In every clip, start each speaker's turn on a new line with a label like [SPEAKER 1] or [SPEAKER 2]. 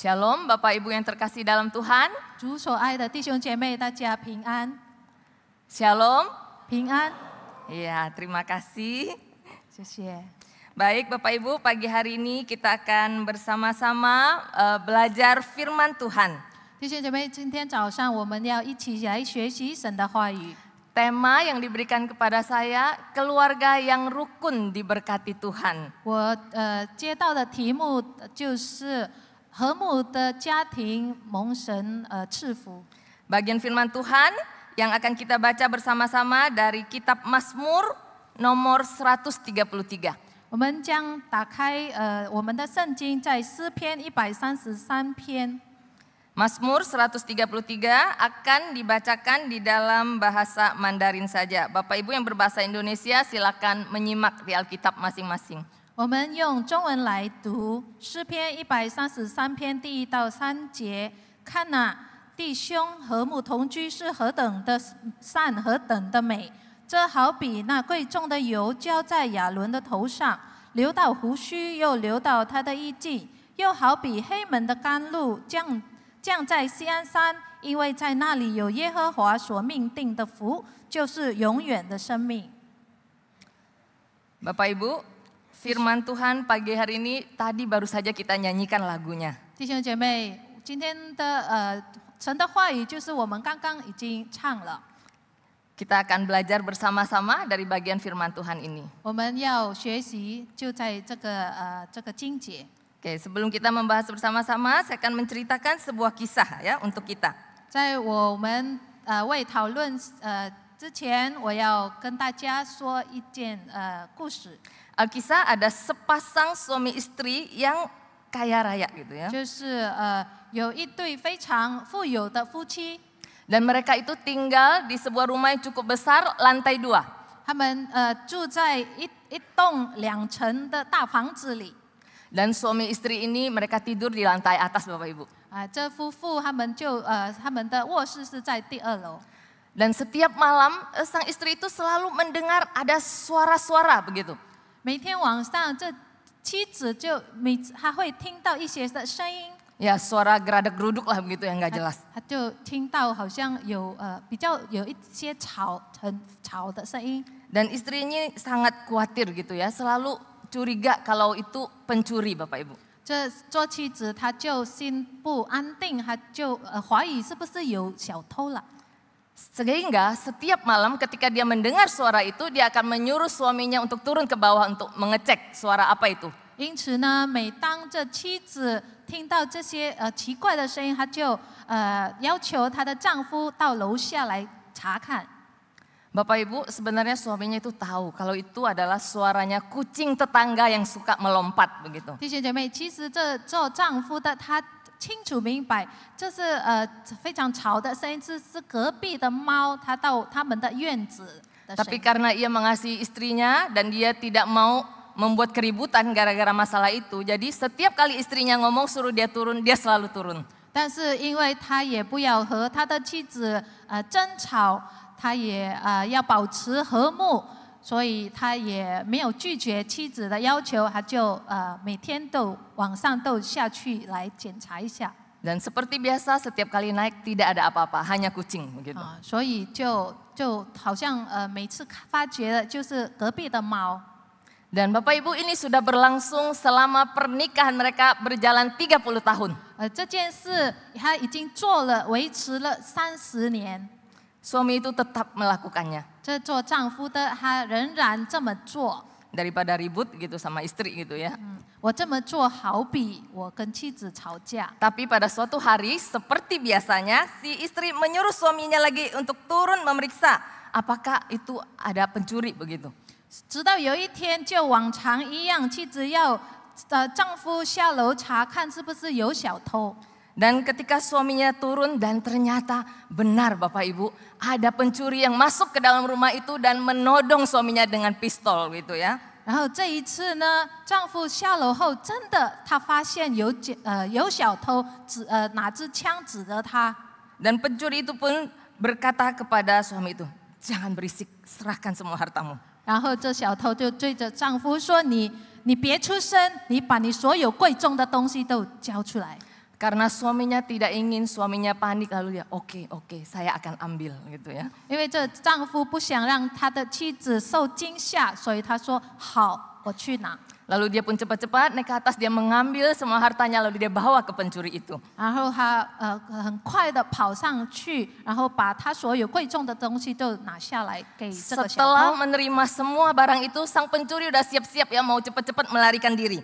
[SPEAKER 1] Shalom Bapak Ibu yang terkasih dalam Tuhan.
[SPEAKER 2] 主所爱的弟兄姐妹，大家平安，
[SPEAKER 1] Shalom.
[SPEAKER 2] 平安，
[SPEAKER 1] Iya, terima kasih.
[SPEAKER 2] 谢谢。
[SPEAKER 1] Baik Bapak Ibu, pagi hari ini kita akan bersama-sama belajar firman Tuhan.
[SPEAKER 2] 弟兄姐妹，今天早上我们要一起来学习神的话语。
[SPEAKER 1] Tema yang diberikan kepada saya, keluarga yang rukun diberkati Tuhan.
[SPEAKER 2] 我接到的题目就是和睦的家庭蒙神赐福。
[SPEAKER 1] Bagian firman Tuhan yang akan kita baca bersama-sama dari kitab Mazmur nomor 133.
[SPEAKER 2] 我们将打开我们的圣经，在诗篇133篇。
[SPEAKER 1] Mazmur 133 akan dibacakan di dalam bahasa Mandarin saja. Bapak Ibu yang berbahasa Indonesia silakan menyimak di Alkitab masing-masing.
[SPEAKER 2] 我们用中文来读诗篇133篇第1到3节。看哪，弟兄和睦同居是何等的善，何等的美！这好比那贵重的油浇在亚伦的头上，流到胡须，又流到他的衣襟；又好比黑门的甘露降在锡安山，因为在那里有耶和华所命定的福，就是永远的生命。
[SPEAKER 1] Bapak Ibu, firman Tuhan pagi hari ini tadi baru saja kita nyanyikan lagunya.
[SPEAKER 2] 弟兄姐妹，今天的神的话语就是我们刚刚已经唱了。
[SPEAKER 1] Kita akan belajar bersama-sama dari bagian firman Tuhan ini.
[SPEAKER 2] 我们要学习就在这个经节。
[SPEAKER 1] Oke, sebelum kita membahas bersama-sama, saya akan menceritakan sebuah kisah ya untuk kita.
[SPEAKER 2] 在我们未讨论之前，我要跟大家说一件故事。
[SPEAKER 1] Alkisah ada sepasang suami istri yang kaya raya gitu ya.
[SPEAKER 2] 就是有一对非常富有的夫妻，
[SPEAKER 1] Dan mereka itu tinggal di sebuah rumah yang cukup besar, lantai 2.
[SPEAKER 2] 他们住在一栋2层的大房子里。
[SPEAKER 1] Dan suami istri ini mereka tidur di lantai atas Bapak Ibu.
[SPEAKER 2] 这夫妇他们的卧室是在第2楼。
[SPEAKER 1] Dan setiap malam sang istri itu selalu mendengar ada suara-suara begitu.
[SPEAKER 2] 每天晚上，这妻子她会听到一些的声音。
[SPEAKER 1] Ya suara geradak-geruduk lah begitu yang nggak jelas.
[SPEAKER 2] 她就听到好像比较有一些很吵的声音。
[SPEAKER 1] Dan istrinya sangat khawatir gitu ya, selalu curiga kalau itu pencuri Bapak Ibu.
[SPEAKER 2] 这做妻子，她就心不安定，她就怀疑是不是有小偷了。
[SPEAKER 1] Sehingga setiap malam ketika dia mendengar suara itu, dia akan menyuruh suaminya untuk turun ke bawah untuk mengecek suara apa itu.
[SPEAKER 2] 因此呢，每当这妻子听到这些奇怪的声音，她就要求她的丈夫到楼下来查看。
[SPEAKER 1] Bapak Ibu, sebenarnya suaminya itu tahu kalau itu adalah suaranya kucing tetangga yang suka melompat begitu.
[SPEAKER 2] 弟兄姐妹，其实这做丈夫的他清楚明白，这是非常吵的声音，是隔壁的猫，它到他们的院子的声
[SPEAKER 1] Tapi
[SPEAKER 2] 音。
[SPEAKER 1] karena ia mengasihi istrinya dan dia tidak mau membuat keributan gara-gara masalah itu, jadi setiap kali istrinya ngomong suruh dia turun, dia selalu turun.
[SPEAKER 2] 但是因为他也不要和他的妻子争吵，他也要保持和睦，所以他也没有拒绝妻子的要求，他就每天晚上都下去来检查一下。
[SPEAKER 1] Dan seperti biasa setiap kali naik tidak ada apa-apa, hanya kucing begitu.
[SPEAKER 2] 所以就好像每次发觉的就是隔壁的猫。
[SPEAKER 1] Dan Bapak Ibu ini sudah berlangsung selama pernikahan mereka berjalan 30 tahun.
[SPEAKER 2] 这件事他已经维持了30年。
[SPEAKER 1] Suami itu tetap melakukannya.
[SPEAKER 2] 这做丈夫的他仍然这么做。
[SPEAKER 1] Daripada ribut gitu sama istri gitu ya.
[SPEAKER 2] 我这么做好比我跟妻子吵架。
[SPEAKER 1] Tapi pada suatu hari seperti biasanya si istri menyuruh suaminya lagi untuk turun memeriksa apakah itu ada pencuri begitu.
[SPEAKER 2] 直到有一天，就往常一样，妻子要丈夫下楼查看是不是有小偷。
[SPEAKER 1] Dan ketika suaminya turun dan ternyata benar Bapak Ibu ada pencuri yang masuk ke dalam rumah itu dan menodong suaminya dengan pistol gitu ya.
[SPEAKER 2] 然后这一次呢，丈夫下楼后，真的他发现有小偷拿支枪指着他。
[SPEAKER 1] Dan pencuri itu pun berkata kepada suami itu, jangan berisik, serahkan semua hartamu.
[SPEAKER 2] 然后这小偷就对着丈夫说：“你别出声，你把你所有贵重的东西都交出来。”
[SPEAKER 1] Karena suaminya tidak ingin, suaminya panik, lalu dia oke, saya akan ambil gitu ya.
[SPEAKER 2] 因为这丈夫不想让他的妻子受惊吓，所以他说好，我去拿。
[SPEAKER 1] Lalu dia pun cepat-cepat naik ke atas, dia mengambil semua hartanya, lalu dia bawa ke pencuri itu.
[SPEAKER 2] 然后他很快的跑上去，然后把他所有贵重的东西都拿下来给这个小
[SPEAKER 1] Setelah
[SPEAKER 2] 偷。
[SPEAKER 1] menerima semua barang itu, sang pencuri udah siap-siap ya mau cepat-cepat melarikan diri.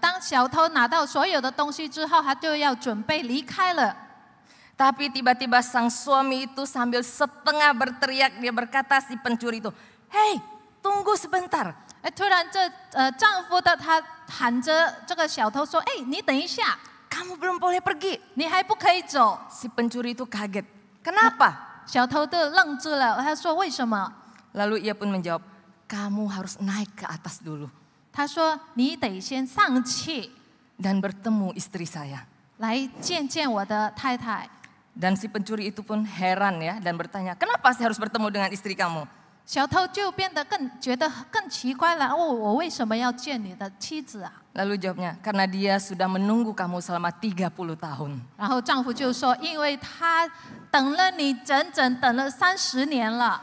[SPEAKER 2] 当小偷拿到所有的东西之后，他就要准备离开了。
[SPEAKER 1] Tapi tiba-tiba sang suami itu sambil setengah berteriak, dia berkata si pencuri itu, "Hei, tunggu sebentar."
[SPEAKER 2] 突然丈夫的他喊着这个小偷说：“你等一下，
[SPEAKER 1] Kamu belum boleh pergi.
[SPEAKER 2] 你还不可以走。”
[SPEAKER 1] Si pencuri itu kaget. Kenapa?
[SPEAKER 2] 小偷的愣住了，他说：“为什么？”
[SPEAKER 1] Lalu ia pun menjawab, "Kamu harus naik ke atas dulu
[SPEAKER 2] 他说：“你得先上去
[SPEAKER 1] dan bertemu istri saya."
[SPEAKER 2] 来见见我的太太。”
[SPEAKER 1] Dan si pencuri itu pun heran ya dan bertanya, "Kenapa saya harus bertemu dengan istri kamu?"
[SPEAKER 2] 小偷就变得觉得更奇怪了。我为什么要见你的妻子啊？
[SPEAKER 1] Lalu jawabnya, "Karena dia sudah menunggu kamu selama 30 tahun."
[SPEAKER 2] 然后丈夫就说：“因为他等了你整整等了30年了。”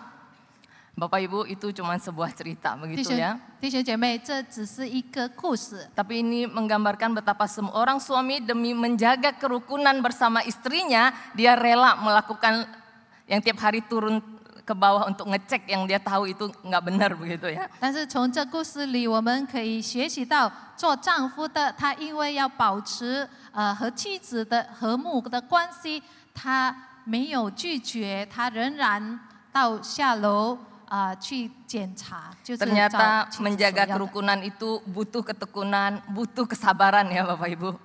[SPEAKER 1] Bapak Ibu, itu cuma sebuah cerita
[SPEAKER 2] 弟
[SPEAKER 1] begitu
[SPEAKER 2] 兄
[SPEAKER 1] ya.
[SPEAKER 2] 弟兄姐妹，这只是一个故事，
[SPEAKER 1] Tapi ini menggambarkan betapa semua orang suami demi menjaga kerukunan bersama istrinya, dia rela melakukan yang tiap hari turun ke bawah untuk ngecek yang dia tahu itu nggak benar begitu ya.
[SPEAKER 2] 但是从这故事里，我们可以学习到，做丈夫的他因为要保持和妻子的和睦的关系，他没有拒绝，他仍然到下楼去检查，就是找
[SPEAKER 1] Ternyata
[SPEAKER 2] 妻子所
[SPEAKER 1] menjaga
[SPEAKER 2] 要的。
[SPEAKER 1] kerukunan itu butuh ketekunan, butuh kesabaran ya Bapak Ibu.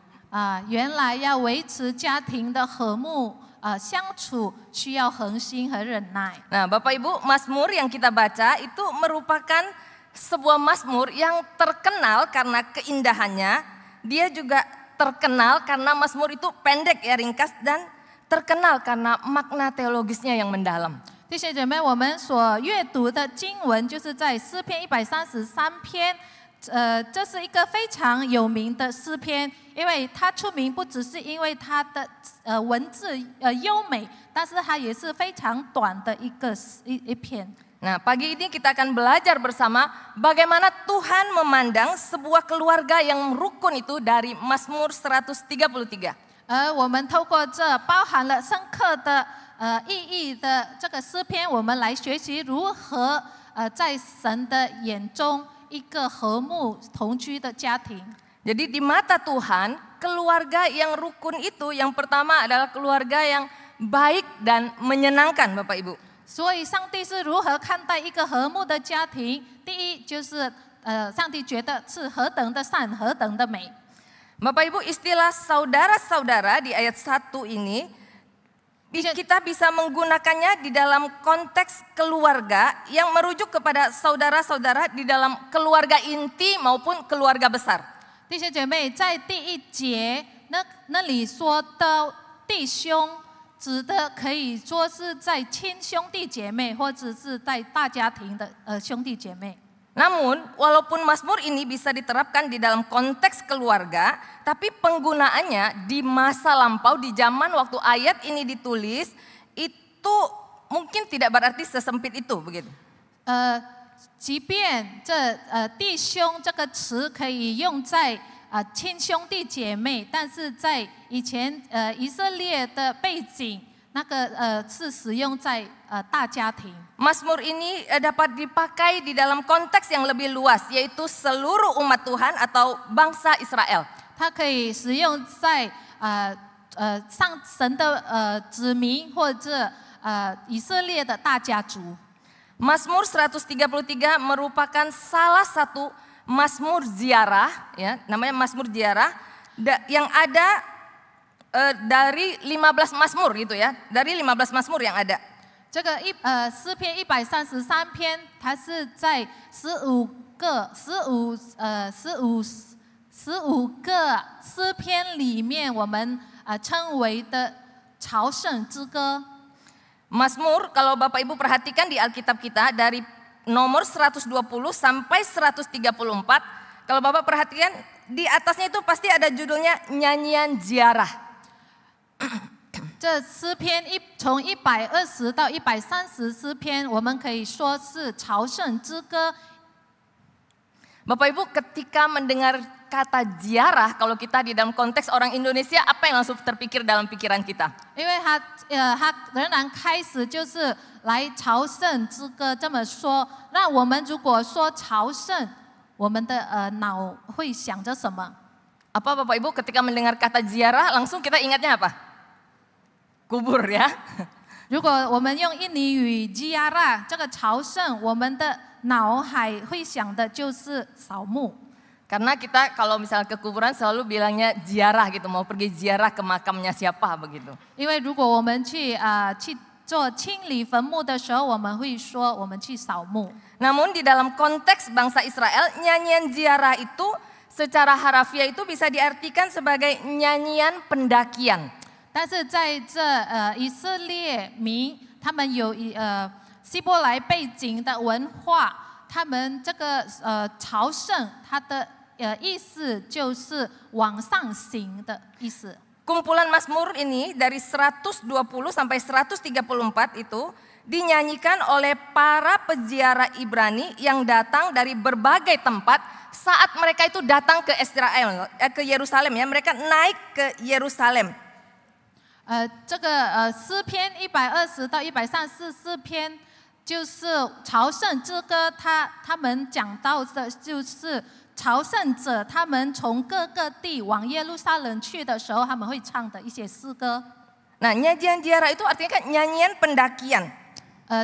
[SPEAKER 2] 原来要维持家庭的和睦相处，需要恒心和忍耐。
[SPEAKER 1] Nah Bapak Ibu, Mazmur yang kita baca itu merupakan sebuah Mazmur yang terkenal karena keindahannya. Dia juga terkenal karena Mazmur itu pendek ya, ringkas, dan terkenal karena makna teologisnya yang mendalam.
[SPEAKER 2] 弟兄姐妹，我们所阅读的经文就是在诗篇133篇，这是一个非常有名的诗篇，因为它出名不只是因为它的文字优美，但是它也是非常短的一篇。
[SPEAKER 1] Nah pagi ini kita akan belajar bersama bagaimana Tuhan memandang sebuah keluarga yang rukun itu dari Mazmur 133.
[SPEAKER 2] 我们透过这包含了深刻的意义的这个诗篇，我们来学习如何在神的眼中一个和睦同居的家庭。
[SPEAKER 1] Jadi di mata Tuhan, keluarga yang rukun itu yang pertama adalah keluarga yang baik dan menyenangkan Bapak Ibu.
[SPEAKER 2] 所以，上帝是如何看待一个和睦的家庭？第一，就是上帝觉得是何等的善，何等的美。
[SPEAKER 1] Bapak Ibu, istilah saudara-saudara di ayat 1 ini kita bisa menggunakannya di dalam konteks keluarga yang merujuk kepada saudara-saudara di dalam keluarga inti maupun keluarga besar.
[SPEAKER 2] 弟兄姐妹，在第一节那里说的弟兄，指的可以说是在亲兄弟姐妹，或者是在大家庭的兄弟姐妹。
[SPEAKER 1] Namun, walaupun Mazmur ini bisa diterapkan di dalam konteks keluarga, tapi penggunaannya di masa lampau, di zaman waktu ayat ini ditulis, itu mungkin tidak berarti sesempit itu, begitu.
[SPEAKER 2] 即便这弟兄这个词可以用在亲兄弟姐妹，但是在以前以色列的背景，那个是使用在大家庭。
[SPEAKER 1] Mazmur ini dapat dipakai di dalam konteks yang lebih luas, yaitu seluruh umat Tuhan atau bangsa Israel.
[SPEAKER 2] 它可以使用在上神的子民或者以色列的大家族。
[SPEAKER 1] Mazmur 133 merupakan salah satu Mazmur ziarah, ya, namanya Mazmur ziarah, yang ada dari 15 Mazmur gitu ya, dari 15 Mazmur yang ada.
[SPEAKER 2] 这个诗篇133篇，它是在15个诗篇里面，我们称为的朝圣之歌。
[SPEAKER 1] Mazmur, kalau Bapak Ibu perhatikan di Alkitab kita dari nomor 120 sampai 134, kalau Bapak perhatikan di atasnya itu pasti ada judulnya nyanyian ziarah.
[SPEAKER 2] 这诗篇从120到130诗篇，我们可以说是朝圣之歌。
[SPEAKER 1] Bapak Ibu, ketika mendengar kata ziarah, kalau kita di dalam konteks orang Indonesia, apa yang langsung terpikir dalam pikiran kita?
[SPEAKER 2] 因为他仍然开始就是来朝圣之歌这么说。那我们如果说朝圣，我们的脑会想着什么？
[SPEAKER 1] Apa Bapak Ibu ketika mendengar kata ziarah, langsung kita ingatnya apa? Kubur ya.
[SPEAKER 2] 如果我们用印尼语 ziarah 这个朝圣，我们的脑海会想的就是扫墓。
[SPEAKER 1] Karena kita kalau misalnya ke kuburan selalu bilangnya ziarah gitu, mau pergi ziarah ke makamnya siapa begitu.
[SPEAKER 2] 因为如果我们去做清理坟墓的时候，我们会说我们去扫墓。
[SPEAKER 1] Namun di dalam konteks bangsa Israel, nyanyian ziarah itu secara harafiah itu bisa diartikan sebagai nyanyian pendakian.
[SPEAKER 2] 但是在这以色列民，他们有希伯来背景的文化，他们这个朝圣，它的意思就是往上行的意思。
[SPEAKER 1] Kumpulan Mazmur ini dari 120 sampai 134 itu dinyanyikan oleh para peziarah Ibrani yang datang dari berbagai tempat saat mereka itu datang ke Israel, ke Yerusalem ya, mereka naik ke Yerusalem.
[SPEAKER 2] 这个诗篇120到134诗篇就是朝圣之歌，他们讲到的就是朝圣者他们从各个地往耶路撒冷去的时候，他们会唱的一些诗歌。
[SPEAKER 1] Nah, nyanyian ziarah itu artinya kan nyanyian pendakian.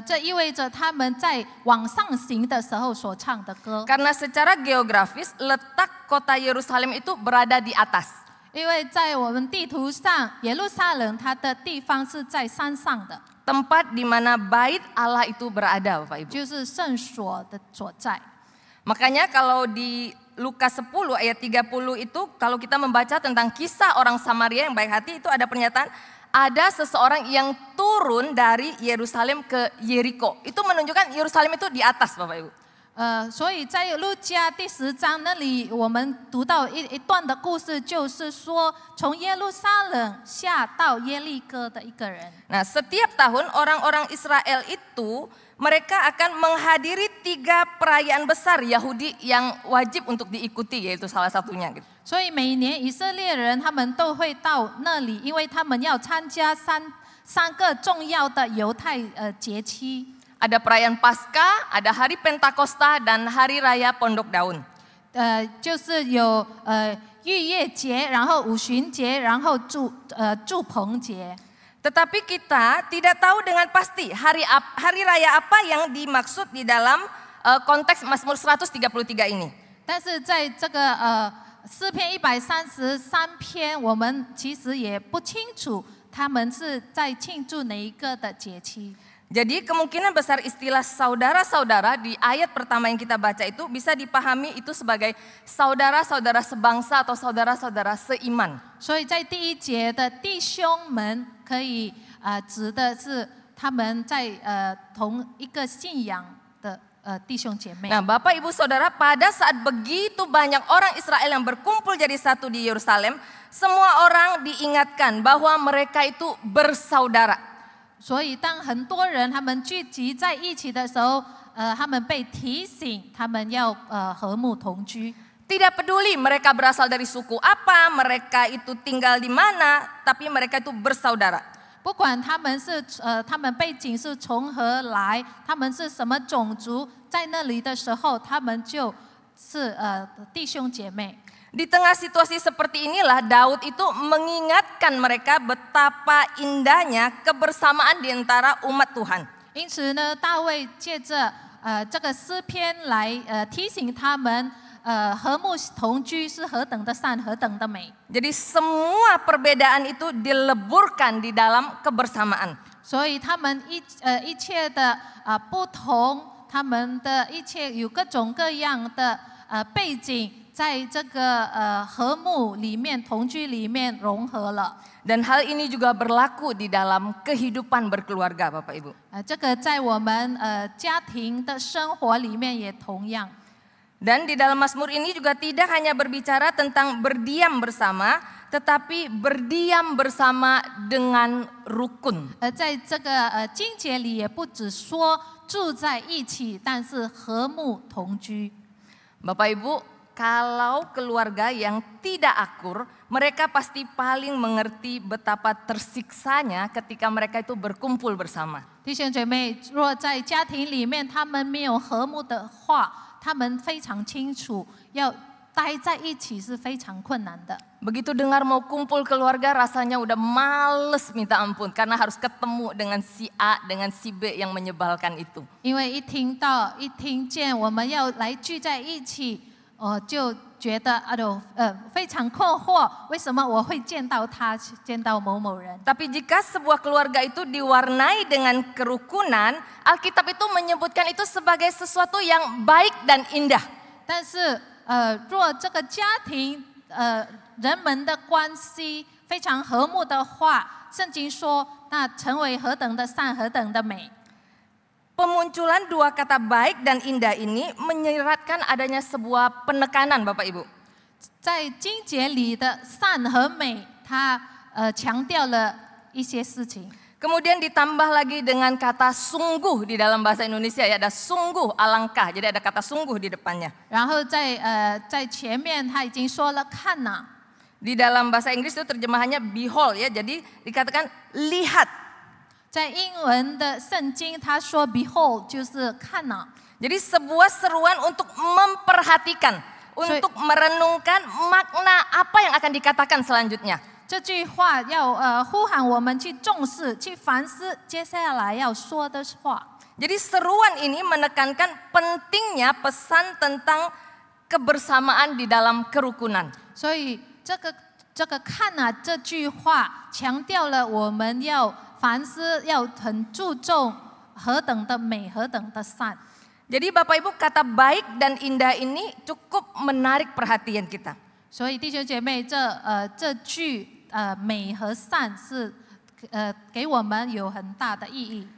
[SPEAKER 2] 这意味着他们在往上行的时候所唱的歌。
[SPEAKER 1] Karena secara geografis letak kota Yerusalem itu berada di atas.
[SPEAKER 2] 因为在我们地图上，耶路撒冷它的地方是在山上的，
[SPEAKER 1] Tempat di mana bait Allah itu berada, Bapak Ibu.
[SPEAKER 2] 就是圣所的所在。
[SPEAKER 1] Makanya kalau di Lukas 10 ayat 30 itu kalau kita membaca tentang kisah orang Samaria yang baik hati itu ada pernyataan ada seseorang yang turun dari Yerusalem ke Yeriko. Itu menunjukkan Yerusalem itu di atas, Bapak Ibu.
[SPEAKER 2] 所以在路加第10章那里，我们读到一段的故事，就是说从耶路撒冷下到耶利哥的一个人。
[SPEAKER 1] Nah, setiap tahun orang-orang Israel itu mereka akan menghadiri 3 perayaan besar Yahudi yang wajib untuk diikuti, yaitu salah satunya gitu.
[SPEAKER 2] 所以每年以色列人他们都会到那里，因为他们要参加三个重要的犹太节期。
[SPEAKER 1] Ada perayaan Paskah, ada hari Pentakosta dan hari raya Pondok Daun.
[SPEAKER 2] 就是有逾越节，然后五旬节，然后祝棚节。
[SPEAKER 1] Tetapi kita tidak tahu dengan pasti hari raya apa yang dimaksud di dalam konteks Mazmur 133 ini.
[SPEAKER 2] 但是在这个诗篇133篇，我们其实也不清楚他们是在庆祝哪一个的节期。
[SPEAKER 1] Jadi kemungkinan besar istilah saudara-saudara di ayat pertama yang kita baca itu bisa dipahami itu sebagai saudara-saudara sebangsa atau saudara-saudara seiman.
[SPEAKER 2] 所以在第1节的弟兄们，可以指的是他们在同一个信仰的弟兄姐妹。
[SPEAKER 1] Nah, Bapak Ibu Saudara, pada saat begitu banyak orang Israel yang berkumpul jadi satu di Yerusalem, semua orang diingatkan bahwa mereka itu bersaudara.
[SPEAKER 2] 所以当很多人他们聚集在一起的时候，他们被提醒他们要和睦同居。
[SPEAKER 1] Tidak peduli mereka berasal dari suku apa, mereka itu tinggal di mana, tapi mereka itu bersaudara.
[SPEAKER 2] 不管他们背景是从何来，他们是什么种族，在那里的时候，他们就是弟兄姐妹。
[SPEAKER 1] Di tengah situasi seperti inilah Daud itu mengingatkan mereka betapa indahnya kebersamaan di antara umat Tuhan.
[SPEAKER 2] 因此呢，大卫借着这个诗篇来提醒他们，和睦同居是何等的善，何等的美。
[SPEAKER 1] Jadi semua perbedaan itu dileburkan di dalam kebersamaan.
[SPEAKER 2] 所以他们一切的不同，他们的一切有各种各样的背景。 在这个和睦里面、同居里面融合了。
[SPEAKER 1] Dan hal ini juga berlaku di dalam kehidupan berkeluarga, Bapak Ibu.
[SPEAKER 2] 这个在我们家庭的生活里面也同样。
[SPEAKER 1] Dan di dalam Mazmur ini juga tidak hanya berbicara tentang berdiam bersama, tetapi berdiam bersama dengan rukun.
[SPEAKER 2] 在这个经节里，也不只说住在一起，但是和睦同居。
[SPEAKER 1] Bapak Ibu, kalau keluarga yang tidak akur, mereka pasti paling mengerti betapa tersiksanya ketika mereka itu berkumpul bersama.
[SPEAKER 2] 弟兄姐妹，若在家庭里面他们没有和睦的话，他们非常清楚，要待在一起是非常困难的。
[SPEAKER 1] Begitu dengar mau kumpul keluarga rasanya udah males minta ampun karena harus ketemu dengan si A, dengan si B yang menyebalkan itu.
[SPEAKER 2] 因为一听见我们要来聚在一起，就觉得非常困惑，为什么我会见到他，见到某某人？
[SPEAKER 1] Tapi jika sebuah keluarga itu diwarnai dengan kerukunan, Alkitab itu menyebutkan itu sebagai sesuatu yang baik dan indah.
[SPEAKER 2] 但是若这个家庭人们的关系非常和睦的话，圣经说那成为何等的善，何等的美。
[SPEAKER 1] Pemunculan dua kata baik dan indah ini menyiratkan adanya sebuah penekanan, Bapak Ibu.
[SPEAKER 2] 在经节里的善和美，它强调了一些事情。
[SPEAKER 1] Kemudian ditambah lagi dengan kata sungguh di dalam bahasa Indonesia ya, ada sungguh alangkah, jadi ada kata sungguh di depannya.
[SPEAKER 2] 然后在前面他已经说了看呐，
[SPEAKER 1] Di dalam bahasa Inggris itu terjemahannya behold ya, jadi dikatakan lihat.
[SPEAKER 2] 在英文的圣经他说 behold 就是看呐，
[SPEAKER 1] Jadi sebuah seruan untuk memperhatikan, untuk merenungkan makna apa yang akan dikatakan selanjutnya.
[SPEAKER 2] 这句话要呼喊我们去重视、去反思接下来要说的话。
[SPEAKER 1] Jadi seruan ini menekankan pentingnya pesan tentang kebersamaan di dalam kerukunan.
[SPEAKER 2] 所以这个看呐这句话强调了我们要反思，要很注重何等的美，何等的善。
[SPEAKER 1] Jadi Bapak Ibu, kata baik dan indah ini cukup menarik perhatian kita.
[SPEAKER 2] 所以弟兄姐妹，这句美和善是给我们有很大的意义。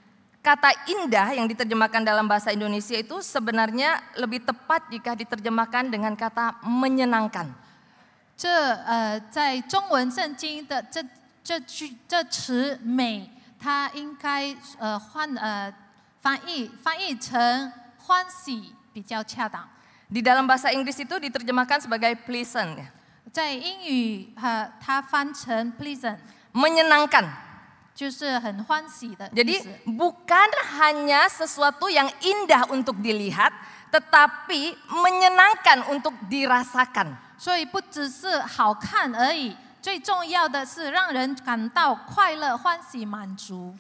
[SPEAKER 1] Kata indah yang diterjemahkan dalam bahasa Indonesia itu sebenarnya lebih tepat jika diterjemahkan dengan kata menyenangkan.
[SPEAKER 2] 在中文圣经的这词美，它应该翻译成欢喜比较恰当。
[SPEAKER 1] Di dalam bahasa Inggris itu diterjemahkan sebagai pleasant,
[SPEAKER 2] 在英语它翻成 pleasant，
[SPEAKER 1] menyenangkan.
[SPEAKER 2] 就是很欢喜的意
[SPEAKER 1] Jadi
[SPEAKER 2] 思。
[SPEAKER 1] bukan hanya sesuatu yang indah untuk dilihat, tetapi menyenangkan untuk dirasakan.
[SPEAKER 2] 所以不只是好看而已，最重要的是让人感到快乐、欢喜、满足。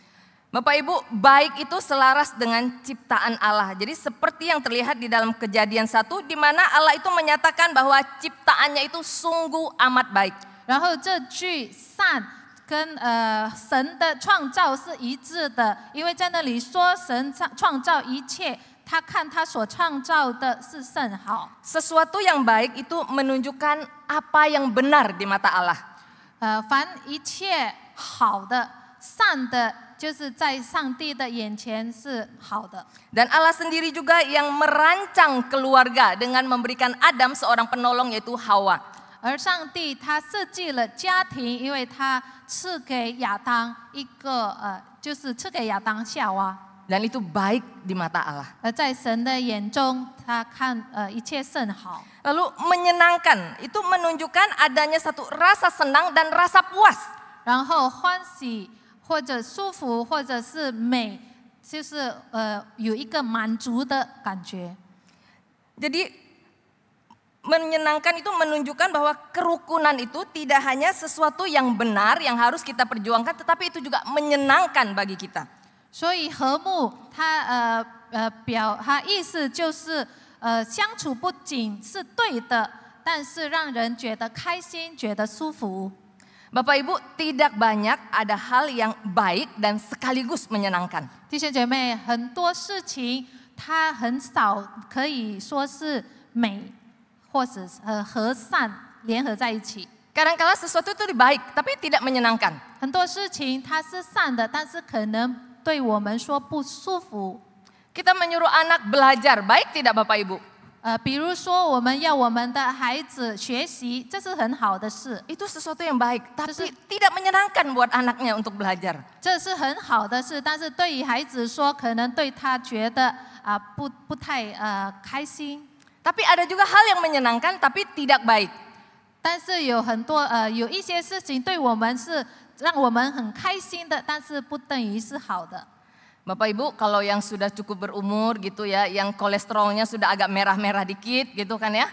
[SPEAKER 1] Bapak Ibu, baik itu selaras dengan ciptaan Allah. Jadi seperti yang terlihat di dalam Kejadian 1, di mana Allah itu menyatakan bahwa ciptaannya itu sungguh amat baik.
[SPEAKER 2] 然后这句善跟神的创造是一致的，因为在那里说神创造一切，他看他所创造的是甚好。
[SPEAKER 1] Sesuatu yang baik itu menunjukkan apa yang benar di mata Allah.
[SPEAKER 2] 凡一切好的、善的。 就是在上帝的眼前是好的。
[SPEAKER 1] Dan Allah sendiri juga yang merancang keluarga dengan memberikan Adam seorang penolong yaitu Hawa.
[SPEAKER 2] 而上帝他设计了家庭，因为他赐给亚当一个就是赐给亚当夏娃。
[SPEAKER 1] Dan itu baik di mata Allah.
[SPEAKER 2] 而在神的眼中，他看一切甚好。
[SPEAKER 1] Lalu menyenangkan itu menunjukkan adanya satu rasa senang dan rasa puas.
[SPEAKER 2] 然后欢喜。 或者舒服，或者是美，就是有一个满足的感觉。
[SPEAKER 1] Jadi menyenangkan itu menunjukkan bahwa kerukunan itu tidak hanya sesuatu yang benar yang harus kita perjuangkan, tetapi itu juga menyenangkan bagi kita.
[SPEAKER 2] 所以和睦，它意思就是相处不仅是对的，但是让人觉得开心，觉得舒服。
[SPEAKER 1] Bapak Ibu, tidak banyak ada hal yang baik dan sekaligus menyenangkan.
[SPEAKER 2] 弟兄姐妹，很多事情它很少可以说是美，或者和善联合在一起。
[SPEAKER 1] Kadang-kala sesuatu itu baik, tapi tidak menyenangkan.
[SPEAKER 2] 很多事情它是善的，但是可能对我们说不舒服。
[SPEAKER 1] Kita menyuruh anak belajar, baik tidak Bapak Ibu?
[SPEAKER 2] 比如说我们要我们的孩子学习，这是很好的事，
[SPEAKER 1] Itu sesuatu yang baik, tapi tidak menyenangkan buat anaknya untuk belajar.
[SPEAKER 2] 这是很好的事，但是对于孩子说，可能对他觉得不太开心。
[SPEAKER 1] Tapi ada juga hal yang menyenangkan tapi tidak baik.
[SPEAKER 2] 但是有很多有一些事情对我们是让我们很开心的，但是不等于是好的。
[SPEAKER 1] Bapak Ibu, kalau yang sudah cukup berumur gitu ya, yang kolesterolnya sudah agak merah-merah dikit gitu kan ya.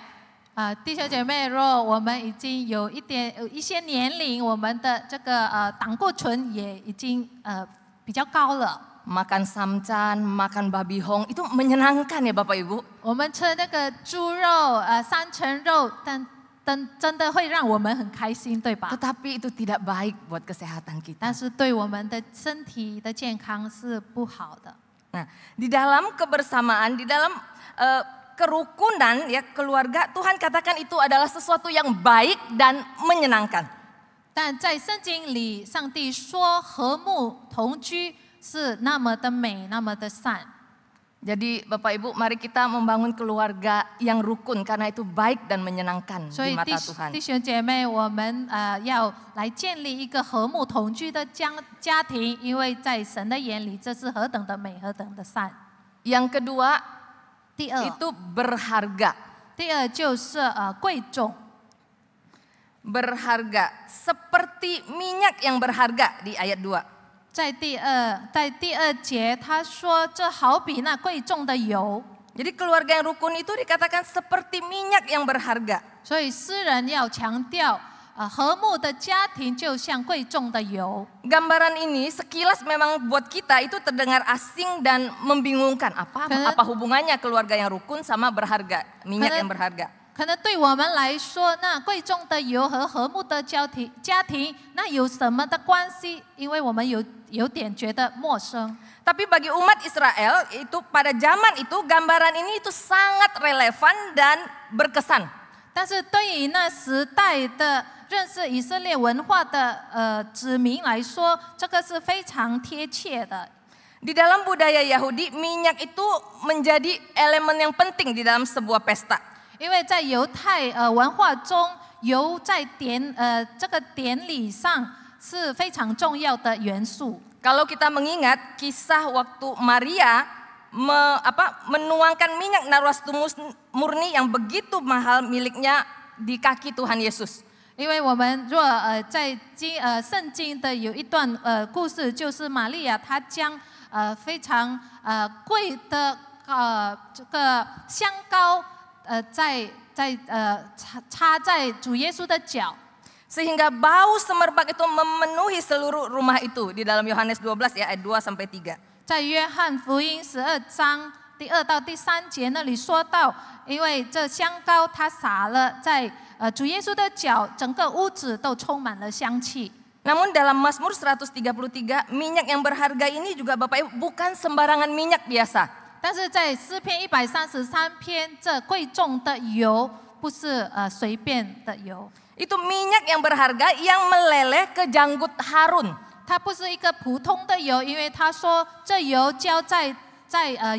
[SPEAKER 2] 弟兄姐妹，若我们已经有一些年龄，我们的这个胆固醇也已经比较高了。
[SPEAKER 1] Makan samcan, makan babi hong, itu menyenangkan ya Bapak Ibu.
[SPEAKER 2] 我们吃那个猪肉三层肉，但真的会让我们很开心，对吧？
[SPEAKER 1] Tetapi itu tidak baik buat kesehatan kita.
[SPEAKER 2] 但是对我们的身体的健康是不好的。
[SPEAKER 1] Nah, di dalam kebersamaan, di dalam kerukunan ya keluarga, Tuhan katakan itu adalah sesuatu yang baik dan menyenangkan.
[SPEAKER 2] 但在圣经里，上帝说和睦同居是那么的美，那么的善。
[SPEAKER 1] Jadi Bapak Ibu, mari kita membangun keluarga yang rukun karena itu baik dan menyenangkan
[SPEAKER 2] 所
[SPEAKER 1] di
[SPEAKER 2] 以
[SPEAKER 1] mata Tuhan.
[SPEAKER 2] 弟兄姐妹，我们要来建立一个和睦同居的家庭，因为在神的眼里，这是何等的美，何等的善。
[SPEAKER 1] Yang kedua
[SPEAKER 2] 第二，
[SPEAKER 1] itu berharga.
[SPEAKER 2] 第二就是贵重，
[SPEAKER 1] Berharga seperti minyak yang berharga di ayat 2.
[SPEAKER 2] 在第二节，他说这好比那贵重的油。
[SPEAKER 1] Jadi keluarga yang rukun itu dikatakan seperti minyak yang berharga.
[SPEAKER 2] 所以诗人要强调，和睦的家庭就像贵重的油。
[SPEAKER 1] Gambaran ini sekilas memang buat kita itu terdengar asing dan membingungkan. Apa hubungannya keluarga yang rukun sama berharga, minyak yang berharga?
[SPEAKER 2] 可能对我们来说，那贵重的油和和睦的家庭，那有什么的关系？因为我们有点觉得陌生。
[SPEAKER 1] Tapi bagi umat Israel itu pada zaman itu gambaran ini itu sangat relevan dan berkesan.
[SPEAKER 2] 但是对于那时代的认识以色列文化的子民来说，这个是非常贴切的。
[SPEAKER 1] Di dalam budaya Yahudi, minyak itu menjadi elemen yang penting di dalam sebuah pesta.
[SPEAKER 2] 因为在犹太文化中，油在这个典礼上是非常重要的元素。
[SPEAKER 1] Kalau kita mengingat kisah waktu Maria menuangkan minyak narwastu murni yang begitu mahal miliknya di kaki Tuhan Yesus.
[SPEAKER 2] 因为我们若在圣经的有一段故事，就是玛利亚她将非常贵的这个香膏插在主耶稣的脚。
[SPEAKER 1] Sehingga bau semerbak itu memenuhi seluruh rumah itu di dalam Yohanes 12 ya ayat 2 sampai 3.
[SPEAKER 2] 在约翰福音12章第2到第3节那里说到，因为这香膏它洒了在主耶稣的脚，整个屋子都充满了香气。
[SPEAKER 1] Namun dalam Mazmur 133 minyak yang berharga ini juga Bapak Ibu bukan sembarangan minyak biasa.
[SPEAKER 2] 但是在诗篇133篇，这贵重的油不是随便的油。
[SPEAKER 1] Itu minyak yang berharga yang meleleh ke janggut Harun.
[SPEAKER 2] 它不是一个普通的油，因为他说这油浇在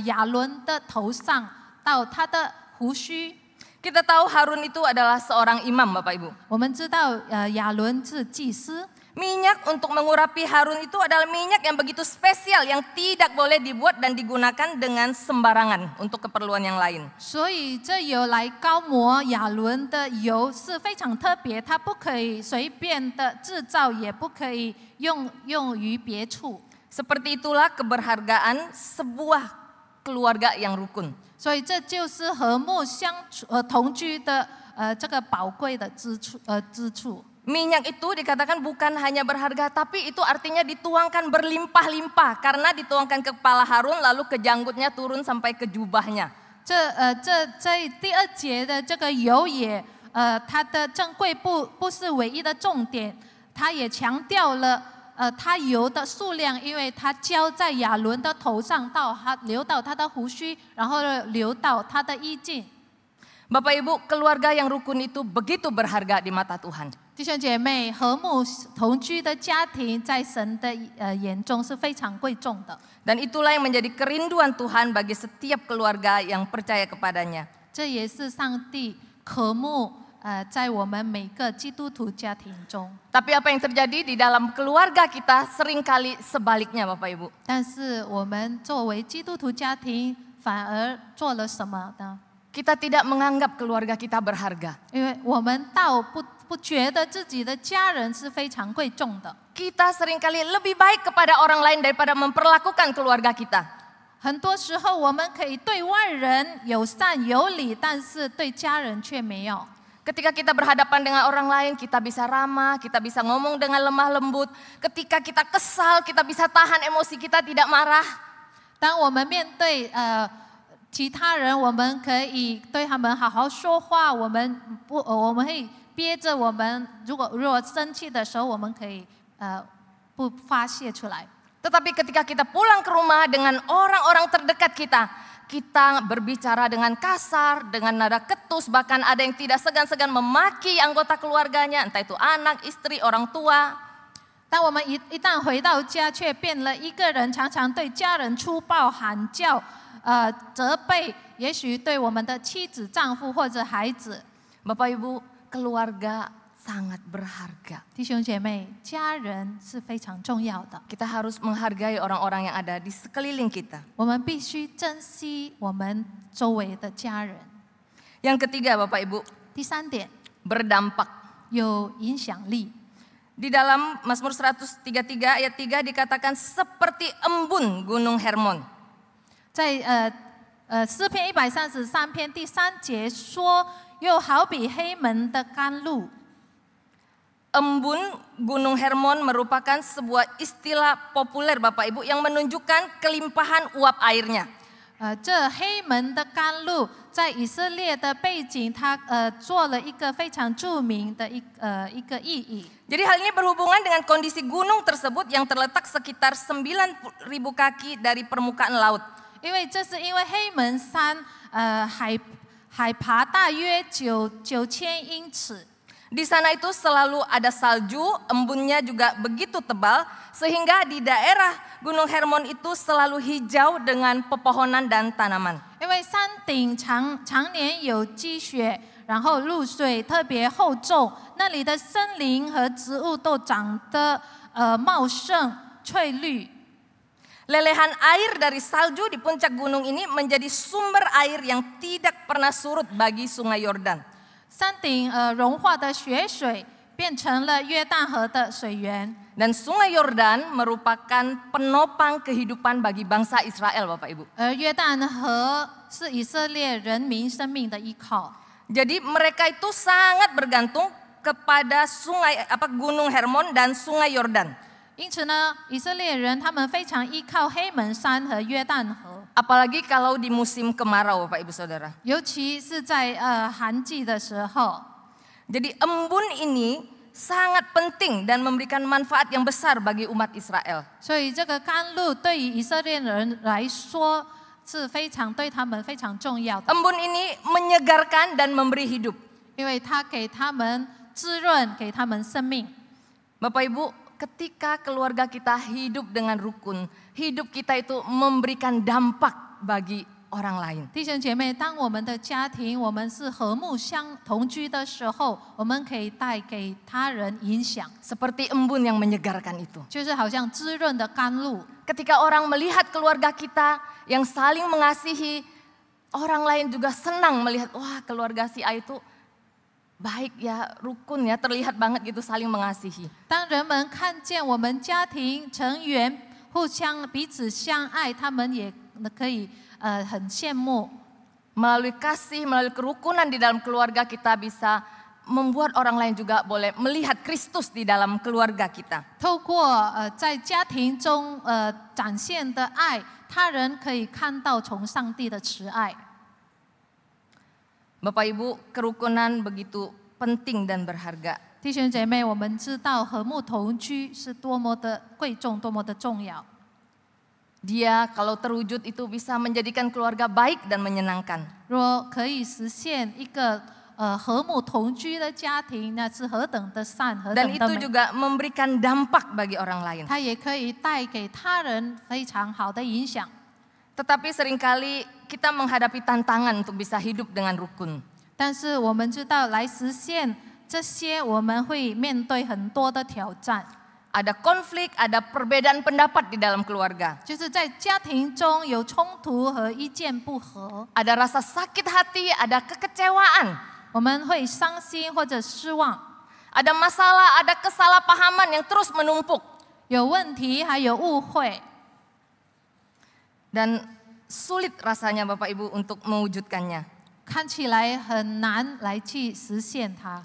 [SPEAKER 2] 亚伦的头上，到他的胡须。
[SPEAKER 1] Kita tahu Harun itu adalah seorang imam Bapak Ibu.
[SPEAKER 2] 我们知道亚伦是祭司。
[SPEAKER 1] Minyak untuk mengurapi Harun itu adalah minyak yang begitu spesial yang tidak boleh dibuat dan digunakan dengan sembarangan untuk keperluan yang lain.
[SPEAKER 2] 所以这油来高摩亚伦的油是非常特别，它不可以随便的制造，也不可以用于别处。
[SPEAKER 1] Seperti itulah keberhargaan sebuah keluarga yang rukun.
[SPEAKER 2] 所以这就是和睦同居的这个宝贵的之处。
[SPEAKER 1] Minyak itu dikatakan bukan hanya berharga, tapi itu artinya dituangkan berlimpah-limpah karena dituangkan ke kepala Harun lalu ke janggutnya turun sampai ke jubahnya.
[SPEAKER 2] 这第2节的这个油也它的珍贵不是唯一的重点，它也强调了它油的数量，因为它浇在亚伦的头上，流到他的胡须，然后流到他的衣襟。
[SPEAKER 1] Bapak Ibu, keluarga yang rukun itu begitu berharga di mata Tuhan.
[SPEAKER 2] 弟兄姐妹，和睦同居的家庭在神的眼中是非常贵重的。
[SPEAKER 1] Dan itulah yang menjadi kerinduan Tuhan bagi setiap keluarga yang percaya kepadanya.
[SPEAKER 2] 这也是上帝渴慕在我们每个基督徒家庭中。
[SPEAKER 1] Tapi apa yang terjadi di dalam keluarga kita seringkali sebaliknya Bapak Ibu.
[SPEAKER 2] 但是我们作为基督徒家庭，反而做了什么呢？
[SPEAKER 1] Kita tidak menganggap keluarga kita berharga.
[SPEAKER 2] 因为我们倒不觉得自己的家人是非常贵重的。
[SPEAKER 1] Kita seringkali lebih baik kepada orang lain daripada memperlakukan keluarga kita.
[SPEAKER 2] 很多时候我们可以对外人友善有礼，但是对家人却没有。
[SPEAKER 1] Ketika kita berhadapan dengan orang lain, kita bisa ramah, kita bisa ngomong dengan lemah lembut. Ketika kita kesal, kita bisa tahan emosi kita, tidak marah.
[SPEAKER 2] 当我们面对其他人，我们可以对他们好好说话，我们会憋着我们如果生气的时候，我们可以不发泄出来。
[SPEAKER 1] Tetapi ketika kita pulang ke rumah dengan orang-orang terdekat kita berbicara dengan kasar, dengan nada ketus, bahkan ada yang tidak segan-segan memaki anggota keluarganya, entah itu anak, istri, orang tua.
[SPEAKER 2] 当我们一旦回到家，却变了一个人，常常对家人粗暴喊叫，责备，也许对我们的妻子、丈夫或者孩子。
[SPEAKER 1] Bapak Ibu, keluarga sangat berharga.
[SPEAKER 2] 弟兄姐妹，家人是非常重要的，
[SPEAKER 1] Kita harus menghargai orang-orang yang ada di sekeliling kita.
[SPEAKER 2] 我们必须珍惜我们周围的家人。
[SPEAKER 1] Yang ketiga Bapak Ibu,
[SPEAKER 2] 第三点，
[SPEAKER 1] berdampak.
[SPEAKER 2] 有影响力。
[SPEAKER 1] Di dalam Mazmur 133 ayat 3 dikatakan seperti embun gunung Hermon.
[SPEAKER 2] 在诗篇133篇第3节说，又好比黑门的甘露。
[SPEAKER 1] Embun Gunung Hermon merupakan sebuah istilah populer Bapak Ibu yang menunjukkan kelimpahan uap airnya.
[SPEAKER 2] 这黑门的甘露在以色列的背景，它做了一个非常著名的一个意义。
[SPEAKER 1] Jadi hal ini berhubungan dengan kondisi gunung tersebut yang terletak sekitar 9.000 kaki dari permukaan laut.
[SPEAKER 2] 因为这是因为黑门山海拔大约9000英尺。
[SPEAKER 1] Di sana itu selalu ada salju, embunnya juga begitu tebal, sehingga di daerah Gunung Hermon itu selalu hijau dengan pepohonan dan tanaman.
[SPEAKER 2] 因为山顶常年有积雪，然后露水特别厚重，那里的森林和植物都长得茂盛翠绿。
[SPEAKER 1] Lelehan air dari salju di puncak gunung ini menjadi sumber air yang tidak pernah surut bagi Sungai Yordan.
[SPEAKER 2] 山顶融化的雪水变成了约旦河的水源。
[SPEAKER 1] Dan Sungai Yordan merupakan penopang kehidupan bagi bangsa Israel, Bapak Ibu.
[SPEAKER 2] 而约旦河是以色列人民生命的依靠。
[SPEAKER 1] Jadi mereka itu sangat bergantung kepada Gunung Hermon dan Sungai Yordan.
[SPEAKER 2] 因此呢，以色列人他们非常依靠黑门山和约旦河。
[SPEAKER 1] Apalagi kalau di musim kemarau, Bapak Ibu Saudara.
[SPEAKER 2] 尤其是在寒季的时候。
[SPEAKER 1] Jadi embun ini sangat penting dan memberikan manfaat yang besar bagi umat Israel.
[SPEAKER 2] 所以这个甘露对于以色列人来说是对他们非常重要的。
[SPEAKER 1] Embun ini menyegarkan dan memberi hidup.
[SPEAKER 2] 因为它给他们滋润，给他们生命。
[SPEAKER 1] Bapak Ibu, ketika keluarga kita hidup dengan rukun, hidup kita itu memberikan dampak bagi orang lain.
[SPEAKER 2] 弟兄姐妹，当我们的家庭我们是和睦同居的时候，我们可以带给他人影响，
[SPEAKER 1] Seperti embun yang menyegarkan itu.
[SPEAKER 2] 就是好像滋润的甘露。
[SPEAKER 1] Ketika orang melihat keluarga kita yang saling mengasihi, orang lain juga senang melihat, wah keluarga si A itu baik ya, rukun ya, terlihat banget gitu saling mengasihi.
[SPEAKER 2] 当人们看见我们家庭成员彼此相爱，他们也可以很羡慕。
[SPEAKER 1] Melalui kasih, melalui kerukunan di dalam keluarga kita bisa membuat orang lain juga boleh melihat Kristus di dalam keluarga kita.
[SPEAKER 2] 透过在家庭中展现的爱，他人可以看到从上帝的慈爱。
[SPEAKER 1] Bapak Ibu, kerukunan begitu penting dan berharga.
[SPEAKER 2] 弟兄姐妹，我们知道和睦同居是多么的贵重，多么的重要。
[SPEAKER 1] Dia kalau terwujud itu bisa menjadikan keluarga baik dan menyenangkan.
[SPEAKER 2] 若可以实现一个和睦同居的家庭，那是何等的善，何
[SPEAKER 1] Dan
[SPEAKER 2] 等的
[SPEAKER 1] itu
[SPEAKER 2] 美。
[SPEAKER 1] juga memberikan dampak bagi orang lain.
[SPEAKER 2] 它也可以带给他人非常好的影响。
[SPEAKER 1] Tetapi seringkali kita menghadapi tantangan untuk bisa hidup dengan rukun.
[SPEAKER 2] 但是我们知道，来实现这些，我们会面对很多的挑战。
[SPEAKER 1] Ada konflik, ada perbedaan pendapat di dalam keluarga.
[SPEAKER 2] 就是在家庭中有冲突和意见不合，
[SPEAKER 1] Ada rasa sakit hati, ada kekecewaan.
[SPEAKER 2] 我们会伤心或者失望，
[SPEAKER 1] Ada masalah, ada kesalahpahaman yang terus menumpuk.
[SPEAKER 2] 有问题还有误会，
[SPEAKER 1] Dan sulit rasanya Bapak Ibu untuk mewujudkannya.
[SPEAKER 2] 看起来很难来去实现它。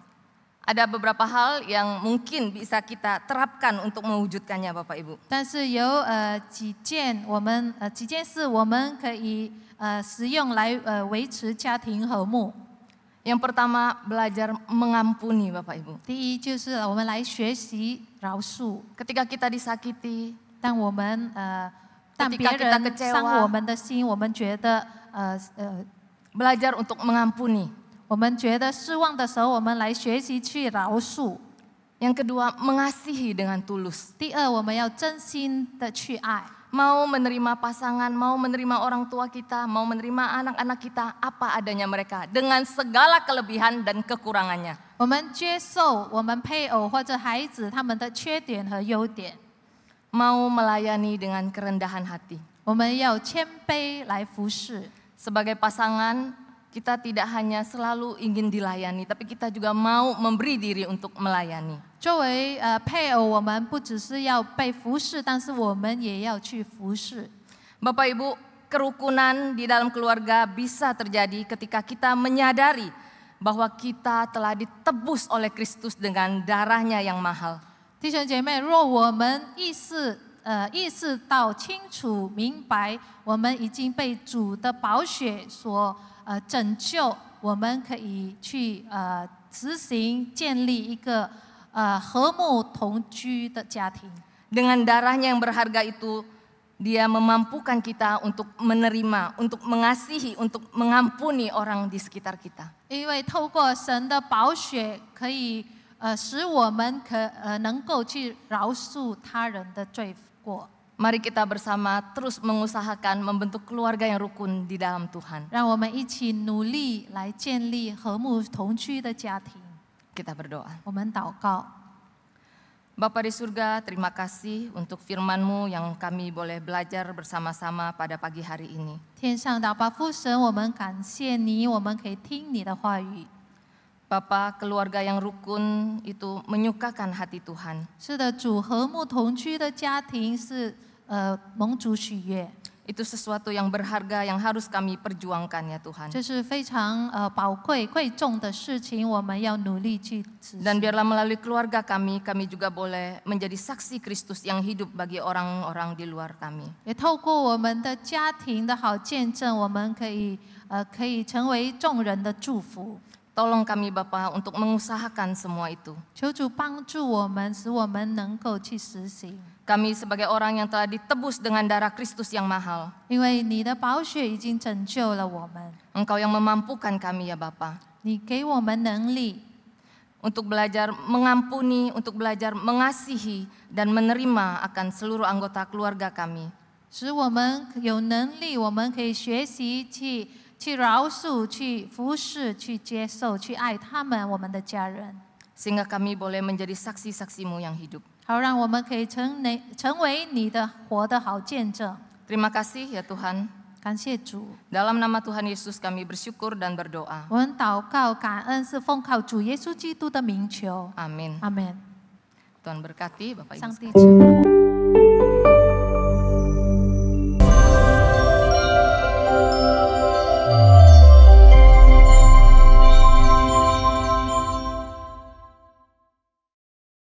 [SPEAKER 1] Ada beberapa hal yang mungkin bisa kita terapkan untuk mewujudkannya Bapak Ibu.
[SPEAKER 2] 但是有几件事我们可以使用来维持家庭和睦。
[SPEAKER 1] Yang pertama, belajar mengampuni Bapak Ibu.
[SPEAKER 2] 第一就是我们来学习饶恕。
[SPEAKER 1] Ketika kita disakiti,
[SPEAKER 2] 当我们但别
[SPEAKER 1] Ketika kita
[SPEAKER 2] 人
[SPEAKER 1] kecewa
[SPEAKER 2] 伤我们的心，我们觉得
[SPEAKER 1] belajar untuk mengampuni.
[SPEAKER 2] 我们觉得失望的时候，我们来学习去饶恕。
[SPEAKER 1] Yang kedua, mengasihi dengan tulus.
[SPEAKER 2] 第二，我们要真心的去爱，
[SPEAKER 1] Mau menerima pasangan, mau menerima orang tua kita, mau menerima anak-anak kita, apa adanya mereka. Dengan segala kelebihan dan kekurangannya.
[SPEAKER 2] 我们接受我们配偶或者孩子他们的缺点和优点，
[SPEAKER 1] Mau melayani dengan kerendahan hati.
[SPEAKER 2] 我们要谦卑来服侍。
[SPEAKER 1] Sebagai pasangan, kita tidak hanya selalu ingin dilayani, tapi kita juga mau memberi diri untuk melayani.
[SPEAKER 2] 作为配偶，我们不只是要被服侍，但是我们也要去服侍。
[SPEAKER 1] Bapak Ibu, kerukunan di dalam keluarga bisa terjadi ketika kita menyadari bahwa kita telah ditebus oleh Kristus dengan darahnya yang mahal.
[SPEAKER 2] 弟兄姐妹，若我们意识到清楚明白，我们已经被主的宝血所拯救，我们可以去执行建立一个和睦同居的家庭。
[SPEAKER 1] Dengan darahnya yang berharga itu, Dia memampukan kita untuk menerima, untuk mengasihi, untuk mengampuni orang di sekitar kita.
[SPEAKER 2] 因为透过神的宝血，可以使我们能够去饶恕他人的罪过。
[SPEAKER 1] Mari kita bersama terus mengusahakan membentuk keluarga yang rukun di dalam Tuhan.
[SPEAKER 2] 让我们一起努力来建立和睦同居的家庭。
[SPEAKER 1] Kita berdoa.
[SPEAKER 2] 我们祷告，
[SPEAKER 1] Bapa di surga, terima kasih untuk firman-Mu yang kami boleh belajar bersama-sama pada pagi hari ini.
[SPEAKER 2] 天上的爸父神，我们感谢你，我们可以听你的话语。
[SPEAKER 1] Bapa, keluarga yang rukun itu menyukakan hati Tuhan.
[SPEAKER 2] 是的，主和睦同居的家庭是蒙主喜悦，
[SPEAKER 1] Itu sesuatu yang berharga yang harus kami perjuangkan ya Tuhan.
[SPEAKER 2] 这是非常宝贵贵重的事情，我们要努力去执
[SPEAKER 1] Dan
[SPEAKER 2] 行。
[SPEAKER 1] biarlah melalui keluarga kami juga boleh menjadi saksi Kristus yang hidup bagi orang-orang di luar kami.
[SPEAKER 2] 也透过我们的家庭的好见证，我们可以成为众人的祝福。
[SPEAKER 1] Tolong kami Bapa untuk mengusahakan semua itu.
[SPEAKER 2] 求主帮助我们，使我们能够去实行。
[SPEAKER 1] Kami sebagai orang yang telah ditebus dengan darah Kristus yang mahal.
[SPEAKER 2] 因为你的宝血已经拯救了我们，
[SPEAKER 1] Engkau yang memampukan kami ya Bapa.
[SPEAKER 2] 你给我们能力，
[SPEAKER 1] Untuk belajar mengampuni, untuk belajar mengasihi dan menerima akan seluruh anggota keluarga kami.
[SPEAKER 2] 使我们有能力，我们可以学习去饶恕、去服侍、去接受、去爱他们，我们的家人，
[SPEAKER 1] Sehingga kami boleh menjadi saksi-saksi-Mu yang hidup.
[SPEAKER 2] 好让我们可以成为你的活的好见证。
[SPEAKER 1] Terima kasih ya Tuhan.
[SPEAKER 2] 感谢主，
[SPEAKER 1] Dalam nama Tuhan Yesus kami bersyukur dan berdoa.
[SPEAKER 2] 我们祷告感恩是奉靠主耶稣基督的名求，
[SPEAKER 1] Amin.
[SPEAKER 2] 阿门。
[SPEAKER 1] Tuhan berkati Bapak Ibu.
[SPEAKER 2] 上帝赐福。